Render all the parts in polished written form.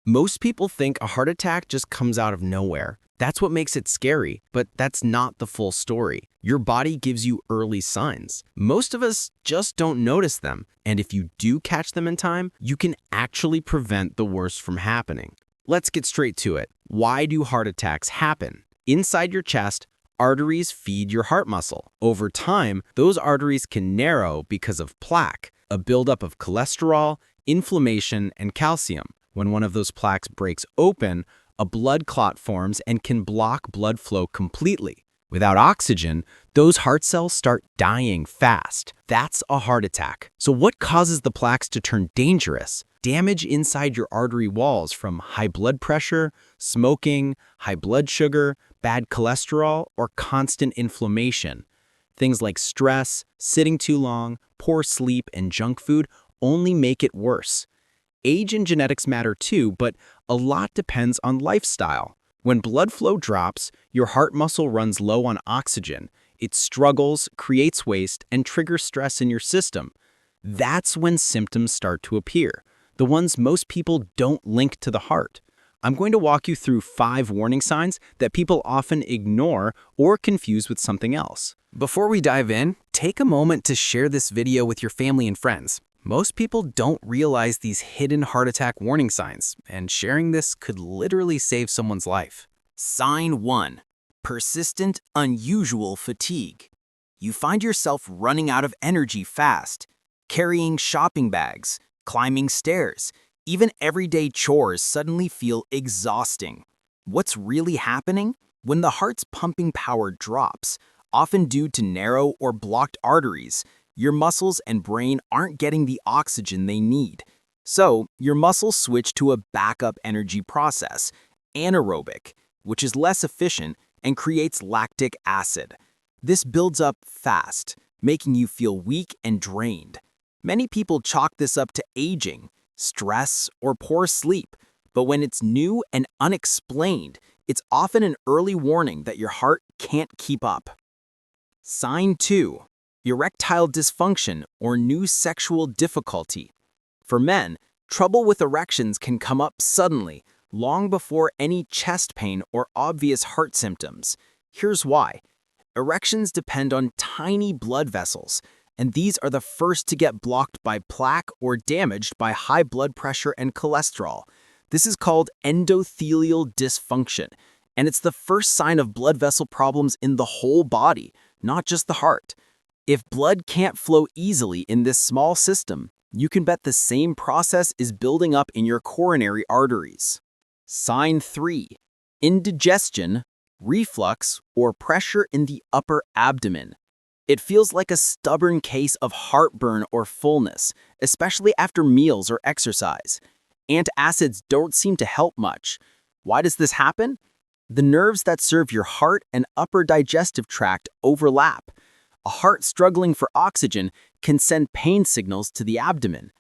Most people think a heart attack just comes out of nowhere. That's what makes it scary, but that's not the full story. Your body gives you early signs. Most of us just don't notice them, and if you do catch them in time, you can actually prevent the worst from happening. Let's get straight to it. Why do heart attacks happen? Inside your chest, arteries feed your heart muscle. Over time, those arteries can narrow because of plaque, a buildup of cholesterol, inflammation, and calcium. When one of those plaques breaks open, a blood clot forms and can block blood flow completely. Without oxygen, those heart cells start dying fast. That's a heart attack. So what causes the plaques to turn dangerous? Damage inside your artery walls from high blood pressure, smoking, high blood sugar, bad cholesterol, or constant inflammation. Things like stress, sitting too long, poor sleep, and junk food only make it worse. Age and genetics matter too, but a lot depends on lifestyle. When blood flow drops, your heart muscle runs low on oxygen. It struggles, creates waste, and triggers stress in your system. That's when symptoms start to appear, the ones most people don't link to the heart. I'm going to walk you through 5 warning signs that people often ignore or confuse with something else. Before we dive in, take a moment to share this video with your family and friends. Most people don't realize these hidden heart attack warning signs, and sharing this could literally save someone's life. Sign 1. Persistent, unusual fatigue. You find yourself running out of energy fast, carrying shopping bags, climbing stairs. Even everyday chores suddenly feel exhausting. What's really happening? When the heart's pumping power drops, often due to narrow or blocked arteries, your muscles and brain aren't getting the oxygen they need. So, your muscles switch to a backup energy process, anaerobic, which is less efficient and creates lactic acid. This builds up fast, making you feel weak and drained. Many people chalk this up to aging, stress, or poor sleep, but when it's new and unexplained, it's often an early warning that your heart can't keep up. Sign 2. Erectile dysfunction or new sexual difficulty. For men, trouble with erections can come up suddenly, long before any chest pain or obvious heart symptoms. Here's why. Erections depend on tiny blood vessels, and these are the first to get blocked by plaque or damaged by high blood pressure and cholesterol. This is called endothelial dysfunction, and it's the first sign of blood vessel problems in the whole body, not just the heart. If blood can't flow easily in this small system, you can bet the same process is building up in your coronary arteries. Sign 3. Indigestion, reflux, or pressure in the upper abdomen. It feels like a stubborn case of heartburn or fullness, especially after meals or exercise. Antacids don't seem to help much. Why does this happen? The nerves that serve your heart and upper digestive tract overlap. A heart struggling for oxygen can send pain signals to the abdomen.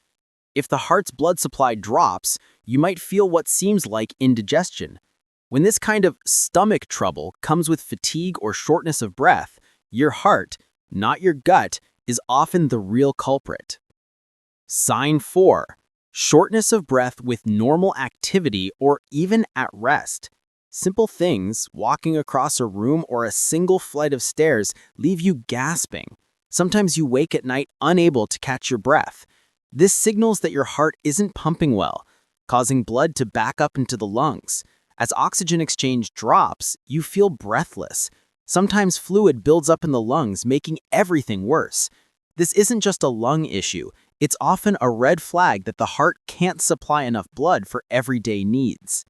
If the heart's blood supply drops, you might feel what seems like indigestion. When this kind of stomach trouble comes with fatigue or shortness of breath, your heart, not your gut, is often the real culprit. Sign 4. Shortness of breath with normal activity or even at rest. Simple things, walking across a room or a single flight of stairs, leave you gasping. Sometimes you wake at night unable to catch your breath. This signals that your heart isn't pumping well, causing blood to back up into the lungs. As oxygen exchange drops, you feel breathless. Sometimes fluid builds up in the lungs, making everything worse. This isn't just a lung issue. It's often a red flag that the heart can't supply enough blood for everyday needs.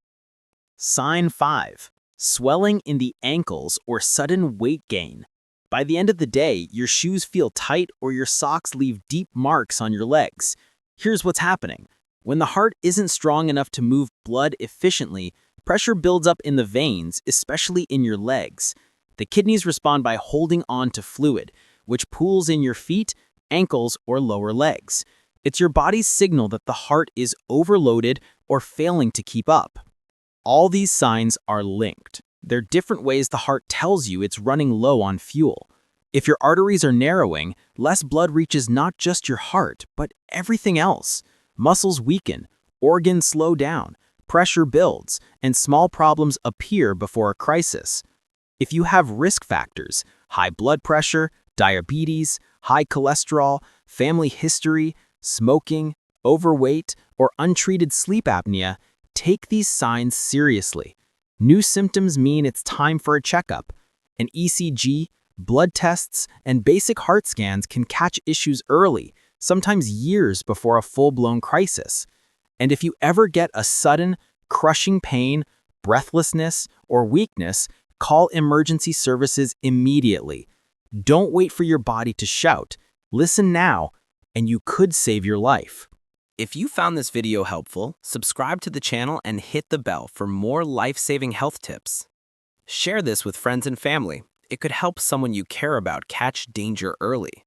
Sign 5. Swelling in the ankles or sudden weight gain. By the end of the day, your shoes feel tight or your socks leave deep marks on your legs. Here's what's happening. When the heart isn't strong enough to move blood efficiently, pressure builds up in the veins, especially in your legs. The kidneys respond by holding on to fluid, which pools in your feet, ankles, or lower legs. It's your body's signal that the heart is overloaded or failing to keep up. All these signs are linked. They're different ways the heart tells you it's running low on fuel. If your arteries are narrowing, less blood reaches not just your heart, but everything else. Muscles weaken, organs slow down, pressure builds, and small problems appear before a crisis. If you have risk factors, high blood pressure, diabetes, high cholesterol, family history, smoking, overweight, or untreated sleep apnea, take these signs seriously. New symptoms mean it's time for a checkup. An ECG, blood tests, and basic heart scans can catch issues early, sometimes years before a full-blown crisis. And if you ever get a sudden, crushing pain, breathlessness, or weakness, call emergency services immediately. Don't wait for your body to shout. Listen now, and you could save your life. If you found this video helpful, subscribe to the channel and hit the bell for more life-saving health tips. Share this with friends and family. It could help someone you care about catch danger early.